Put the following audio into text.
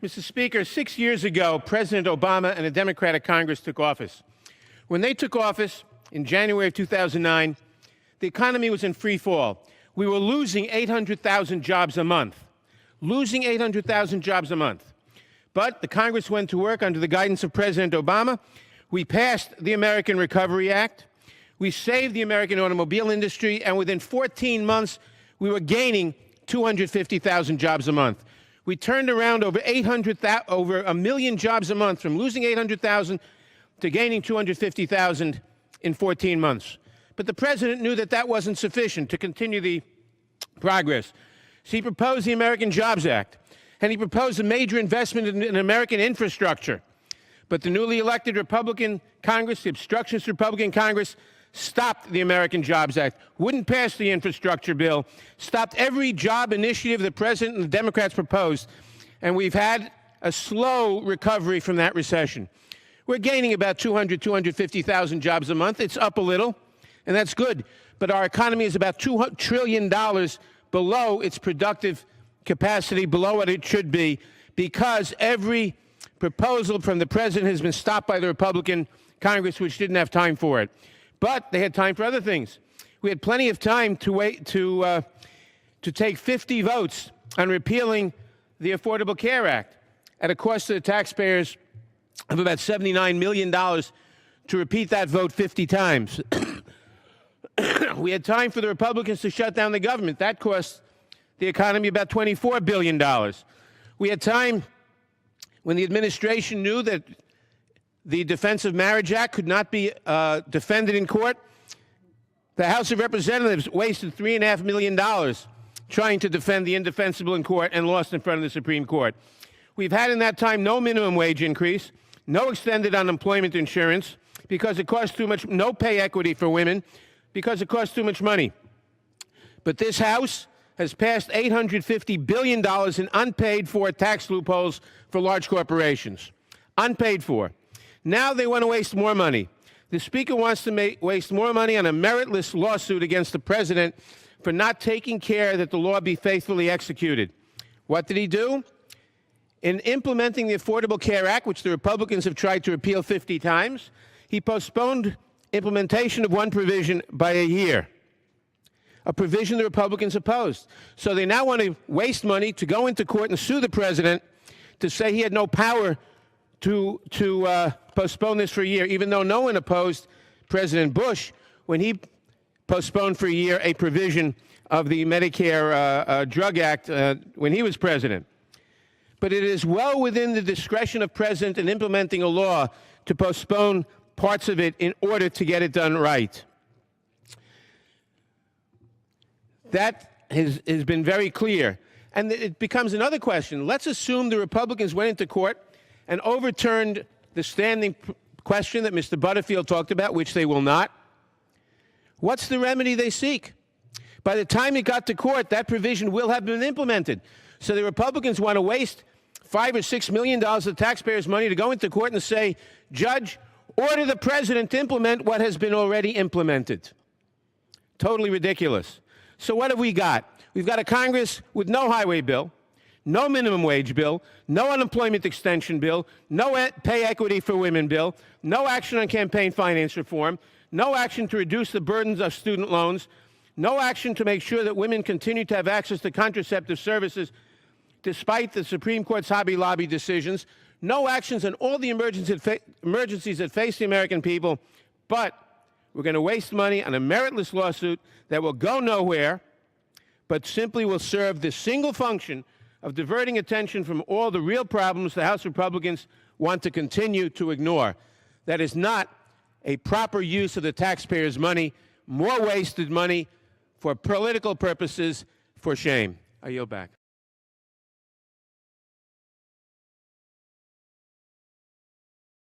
Mr. Speaker, 6 years ago, President Obama and a Democratic Congress took office. When they took office in January of 2009, the economy was in free fall. We were losing 800,000 jobs a month. Losing 800,000 jobs a month. But the Congress went to work under the guidance of President Obama. We passed the American Recovery Act. We saved the American automobile industry, and within 14 months, we were gaining 250,000 jobs a month. We turned around over 1 million jobs a month, from losing 800,000 to gaining 250,000 in 14 months. But the president knew that that wasn't sufficient to continue the progress. So he proposed the American Jobs Act, and he proposed a major investment in American infrastructure. But the newly elected Republican Congress, the obstructionist Republican Congress, stopped the American Jobs Act, wouldn't pass the infrastructure bill, stopped every job initiative the president and the Democrats proposed, and we've had a slow recovery from that recession. We're gaining about 250,000 jobs a month. It's up a little, and that's good. But our economy is about $2 trillion below its productive capacity, below what it should be, because every proposal from the president has been stopped by the Republican Congress, which didn't have time for it. But they had time for other things. We had plenty of time to wait to take 50 votes on repealing the Affordable Care Act at a cost to the taxpayers of about $79 million, to repeat that vote 50 times. We had time for the Republicans to shut down the government. That cost the economy about $24 billion. We had time when the administration knew that the Defense of Marriage Act could not be defended in court. The House of Representatives wasted $3.5 million trying to defend the indefensible in court and lost in front of the Supreme Court. We've had in that time no minimum wage increase, no extended unemployment insurance because it costs too much, no pay equity for women because it costs too much money. But this House has passed $850 billion in unpaid-for tax loopholes for large corporations. Unpaid for. Now they want to waste more money. The Speaker wants to waste more money on a meritless lawsuit against the President for not taking care that the law be faithfully executed. What did he do? In implementing the Affordable Care Act, which the Republicans have tried to repeal 50 times, he postponed implementation of one provision by a year, a provision the Republicans opposed. So they now want to waste money to go into court and sue the President to say he had no power to postpone this for a year, even though no one opposed President Bush when he postponed for a year a provision of the Medicare Drug Act when he was president. But it is well within the discretion of president in implementing a law to postpone parts of it in order to get it done right. That has been very clear. And it becomes another question. Let's assume the Republicans went into court and overturned the standing question that Mr. Butterfield talked about, which they will not. What's the remedy they seek? By the time it got to court, that provision will have been implemented. So the Republicans want to waste $5 or $6 million of taxpayers' money to go into court and say, Judge, order the President to implement what has been already implemented. Totally ridiculous. So what have we got? We've got a Congress with no highway bill, no minimum wage bill, no unemployment extension bill, no pay equity for women bill, no action on campaign finance reform, no action to reduce the burdens of student loans, no action to make sure that women continue to have access to contraceptive services despite the Supreme Court's Hobby Lobby decisions, no actions on all the emergencies that face the American people, but we're going to waste money on a meritless lawsuit that will go nowhere, but simply will serve the single function of diverting attention from all the real problems the House Republicans want to continue to ignore. That is not a proper use of the taxpayers' money, more wasted money for political purposes, for shame. I yield back.